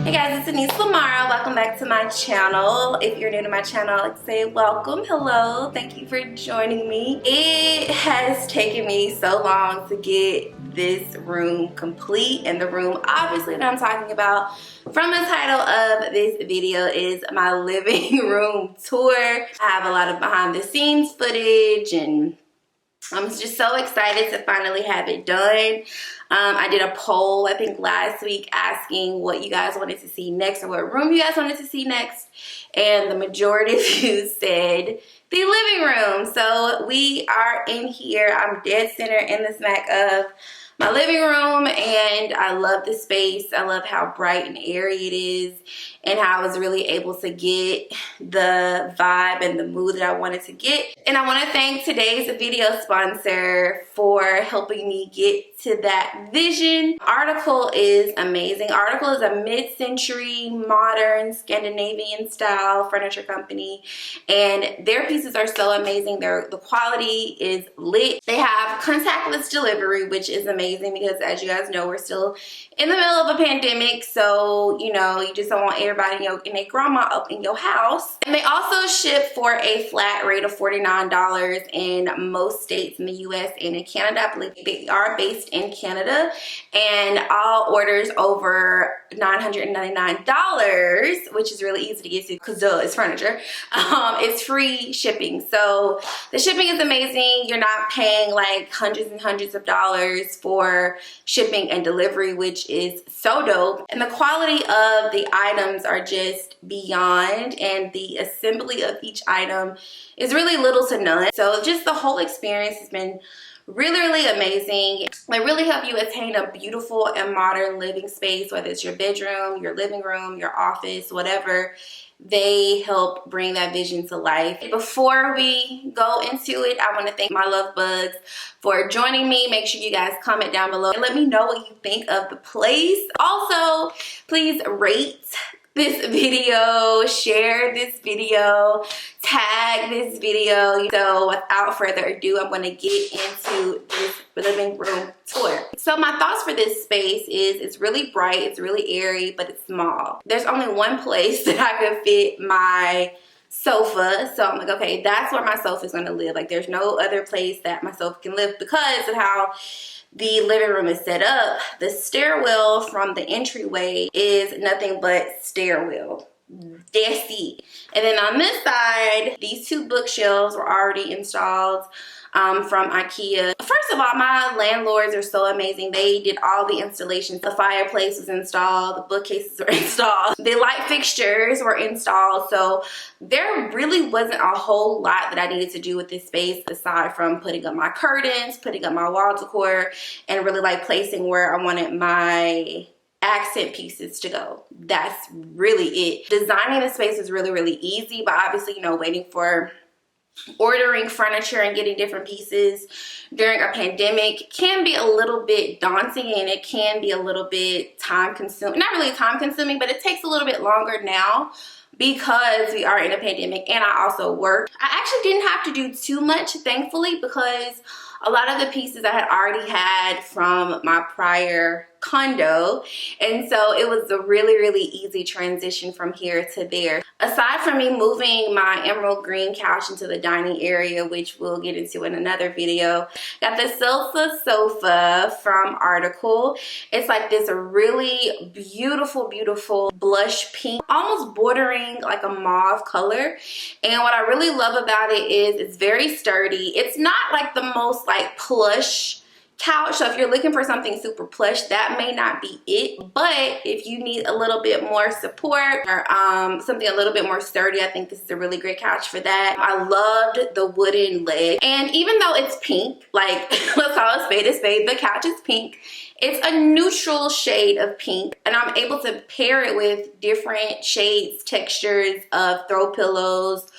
Hey guys, it's Denise Lamara. Welcome back to my channel. If you're new to my channel, I'd say welcome, hello, thank you for joining me. It has taken me so long to get this room complete, and the room obviously that I'm talking about from the title of this video is my living room tour. I have a lot of behind the scenes footage and I'm just so excited to finally have it done. I did a poll, I think last week, asking what you guys wanted to see next or what room you guys wanted to see next. And the majority of you said the living room. So we are in here. I'm dead center in the smack of my living room, and I love the space. I love how bright and airy it is and how I was really able to get the vibe and the mood that I wanted to get. And I want to thank today's video sponsor for helping me get to that vision. Article is amazing. Article is a mid-century modern Scandinavian style furniture company, and their pieces are so amazing. The quality is lit. They have contactless delivery, which is amazing because, as you guys know, we're still in the middle of a pandemic, so you know, you just don't want everybody and their grandma up in your house. And they also ship for a flat rate of $49 in most states in the US and in Canada. I believe they are based in Canada, and all orders over $999, which is really easy to get to because duh, it's furniture, it's free shipping. So the shipping is amazing. You're not paying like hundreds and hundreds of dollars for shipping and delivery, which is so dope. And the quality of the items are just beyond, and the assembly of each item is really little to none. So just the whole experience has been really amazing. They really help you attain a beautiful and modern living space, whether it's your bedroom, your living room, your office, whatever. They help bring that vision to life. Before we go into it, I want to thank my love bugs for joining me. Make sure you guys comment down below and let me know what you think of the place. Also, please rate this video, share this video, tag this video. So without further ado, I'm going to get into this living room tour. So my thoughts for this space is it's really bright, it's really airy, but it's small. There's only one place that I could fit my sofa, so I'm like, okay, that's where my sofa is going to live. Like, there's no other place that my sofa can live because of how the living room is set up. The stairwell from the entryway is nothing but stairwell. That's it. And then on this side, these two bookshelves were already installed from IKEA. First of all, my landlords are so amazing. They did all the installations. The fireplace was installed, the bookcases were installed, the light fixtures were installed. So there really wasn't a whole lot that I needed to do with this space aside from putting up my curtains, putting up my wall decor, and really like placing where I wanted my accent pieces to go. That's really it. Designing the space is really easy, but obviously, you know, waiting for ordering furniture and getting different pieces during a pandemic can be a little bit daunting, and it can be a little bit time consuming. Not really time consuming, but it takes a little bit longer now because we are in a pandemic and I also work. I actually didn't have to do too much, thankfully, because a lot of the pieces I had already had from my prior condo, and so it was a really easy transition from here to there. Aside from me moving my emerald green couch into the dining area, which we'll get into in another video, got the Celsa sofa from Article. It's like this really beautiful blush pink, almost bordering like a mauve color. And what I really love about it is it's very sturdy. It's not like the most like plush couch, so if you're looking for something super plush, that may not be it. But if you need a little bit more support or something a little bit more sturdy, I think this is a really great couch for that. I loved the wooden leg, and even though it's pink, like let's call it spade a spade, the couch is pink. It's a neutral shade of pink, and I'm able to pair it with different shades, textures of throw pillows,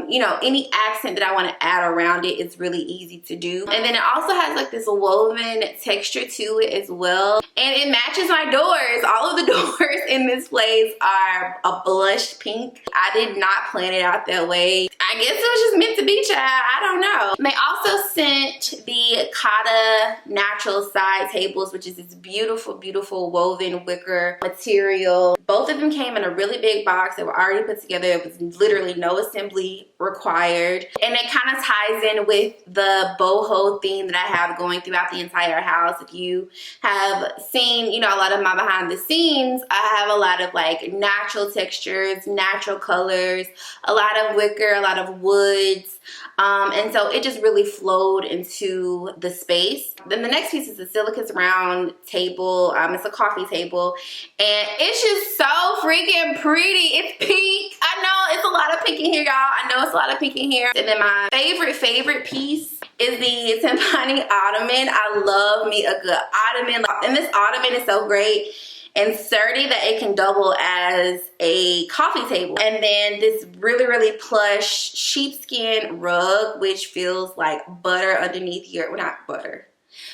you know, any accent that I want to add around it is really easy to do. And then it also has like this woven texture to it as well. And it matches my doors. All of the doors in this place are a blush pink. I did not plan it out that way. I guess it was just meant to be, child. I don't know. They also sent the Catta natural side tables, which is this beautiful, beautiful woven wicker material. Both of them came in a really big box. They were already put together. It was literally no assembly required. And it kind of ties in with the boho theme that I have going throughout the entire house. If you have seen, you know, a lot of my behind the scenes, I have a lot of like natural textures, natural colors, a lot of wicker, a lot of woods. And so it just really flowed into the space. Then the next piece is the Silicus round table. It's a coffee table, and it's just so freaking pretty. It's pink. I know it's a lot of pink in here, y'all. I know it's a lot of pink in here. And then my favorite piece is the Timpani ottoman. I love me a good ottoman. And this ottoman is so great and sturdy that it can double as a coffee table. And then this really, really plush sheepskin rug, which feels like butter underneath your, well, not butter,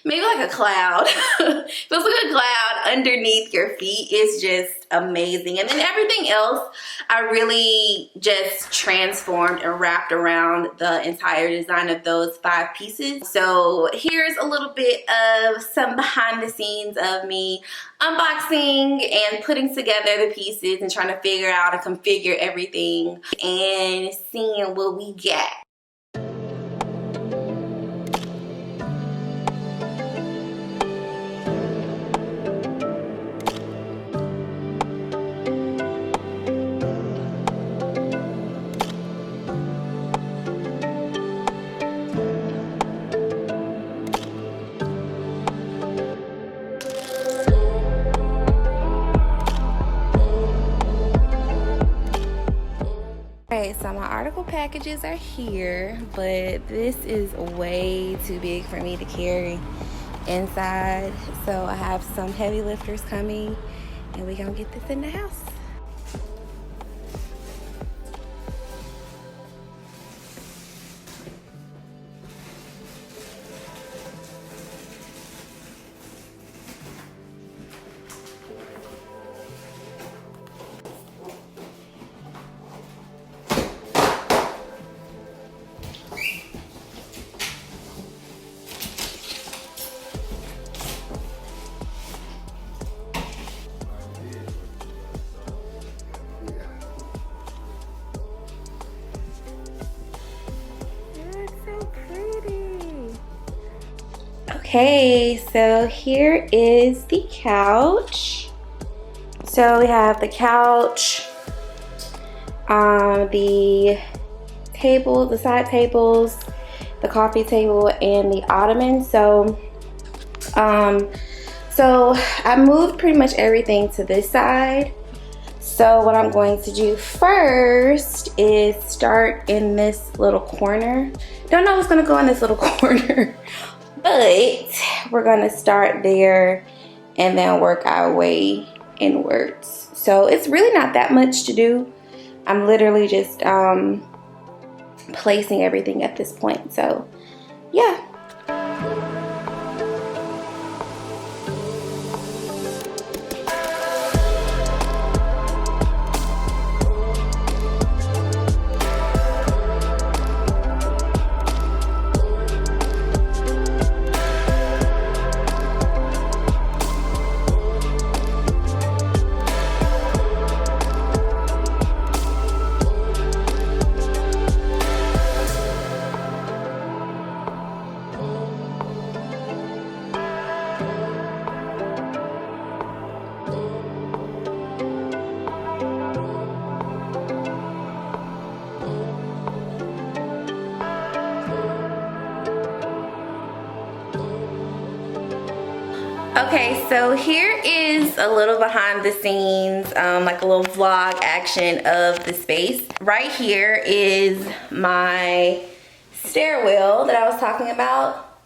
maybe like a cloud. Feels like a cloud underneath your feet. Is just amazing. And then everything else I really just transformed and wrapped around the entire design of those 5 pieces. So here's a little bit of some behind the scenes of me unboxing and putting together the pieces and trying to figure out and configure everything and seeing what we get. Okay, so my article packages are here, but this is way too big for me to carry inside. So I have some heavy lifters coming and we're gonna get this in the house. Okay, so here is the couch. So we have the couch, the table, the side tables, the coffee table, and the ottoman. So I moved pretty much everything to this side. So what I'm going to do first is start in this little corner. Don't know what's gonna go in this little corner. But we're gonna start there and then work our way inwards. So it's really not that much to do. I'm literally just placing everything at this point. So yeah. Okay, so here is a little behind the scenes, like a little vlog action of the space. Right here is my stairwell that I was talking about.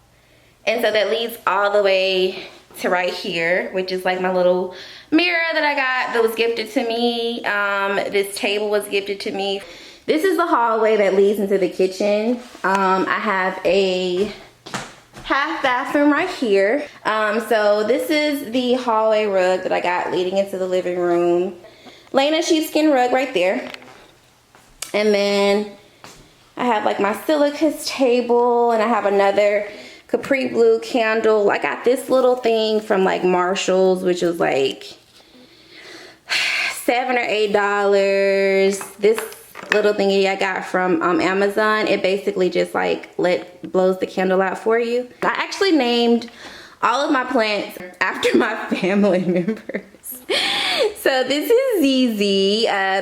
And so that leads all the way to right here, which is like my little mirror that I got that was gifted to me. This table was gifted to me. This is the hallway that leads into the kitchen. I have a half bathroom right here. So this is the hallway rug that I got leading into the living room. Lanna Sheepskin rug right there. And then I have like my Silicus table, and I have another Capri Blue candle. I got this little thing from like Marshall's, which was like $7 or $8. This little thingy I got from Amazon. It basically just like blows the candle out for you. I actually named all of my plants after my family members. So this is ZZ.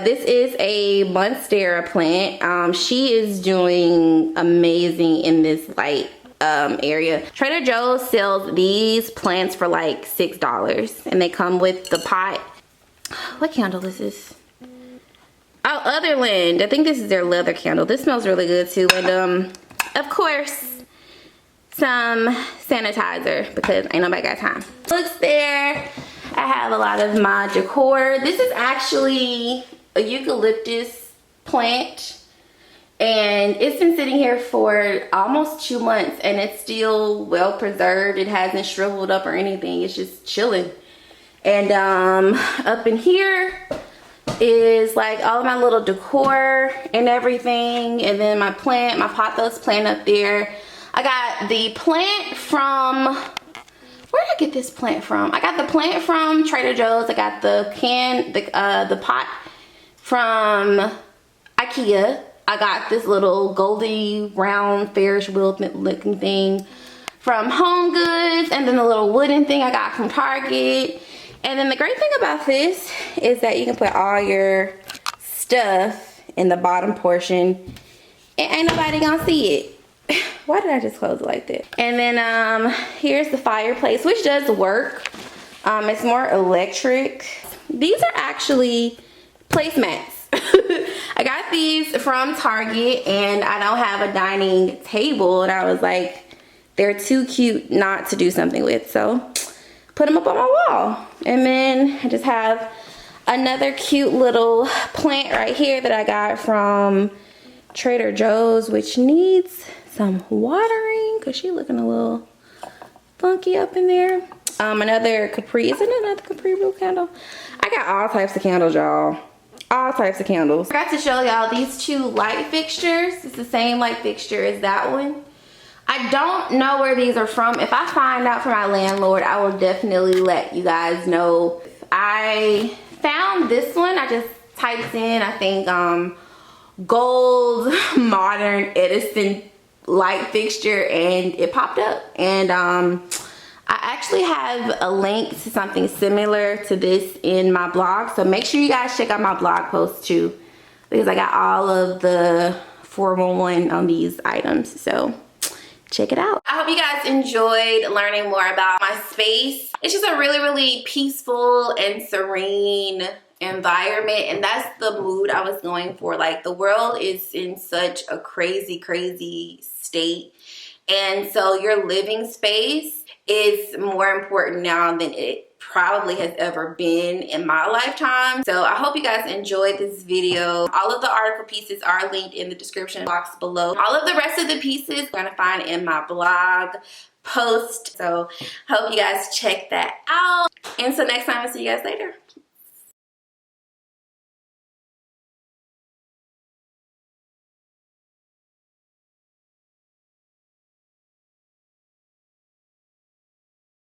This is a Monstera plant. She is doing amazing in this light area. Trader Joe's sells these plants for like $6, and they come with the pot. What candle is this? Oh, Otherland. I think this is their leather candle. This smells really good too. And of course, some sanitizer, because ain't nobody got time. Looks there. I have a lot of my decor. This is actually a eucalyptus plant, and it's been sitting here for almost 2 months, and it's still well preserved. It hasn't shriveled up or anything. It's just chilling. And up in here is like all of my little decor and everything. And then my plant, my pothos plant up there. I got the plant from, where did I get this plant from? I got the plant from Trader Joe's. I got the the pot from IKEA. I got this little goldy round Ferris wheel looking thing from Home Goods, and then the little wooden thing I got from Target. And then the great thing about this is that you can put all your stuff in the bottom portion and ain't nobody gonna see it. Why did I just close it like that? And then here's the fireplace, which does work. It's more electric. These are actually placemats. I got these from Target, and I don't have a dining table, and I was like, they're too cute not to do something with, so put them up on my wall. And then I just have another cute little plant right here that I got from Trader Joe's, which needs some watering because she's looking a little funky up in there. Another Capri, is it another Capri Blue candle? I got all types of candles, y'all. All types of candles. I forgot to show y'all these two light fixtures. It's the same light fixture as that one. I don't know where these are from. If I find out from my landlord, I will definitely let you guys know. I found this one. I just typed in, I think, gold modern Edison light fixture, and it popped up. And I actually have a link to something similar to this in my blog, so make sure you guys check out my blog post too, because I got all of the 411 on these items, so check it out. I hope you guys enjoyed learning more about my space. It's just a really peaceful and serene environment, and that's the mood I was going for. Like, the world is in such a crazy state, and so your living space is more important now than it probably has ever been in my lifetime. So I hope you guys enjoyed this video. All of the article pieces are linked in the description box below. All of the rest of the pieces you're gonna find in my blog post. So hope you guys check that out. Until next time, I'll see you guys later.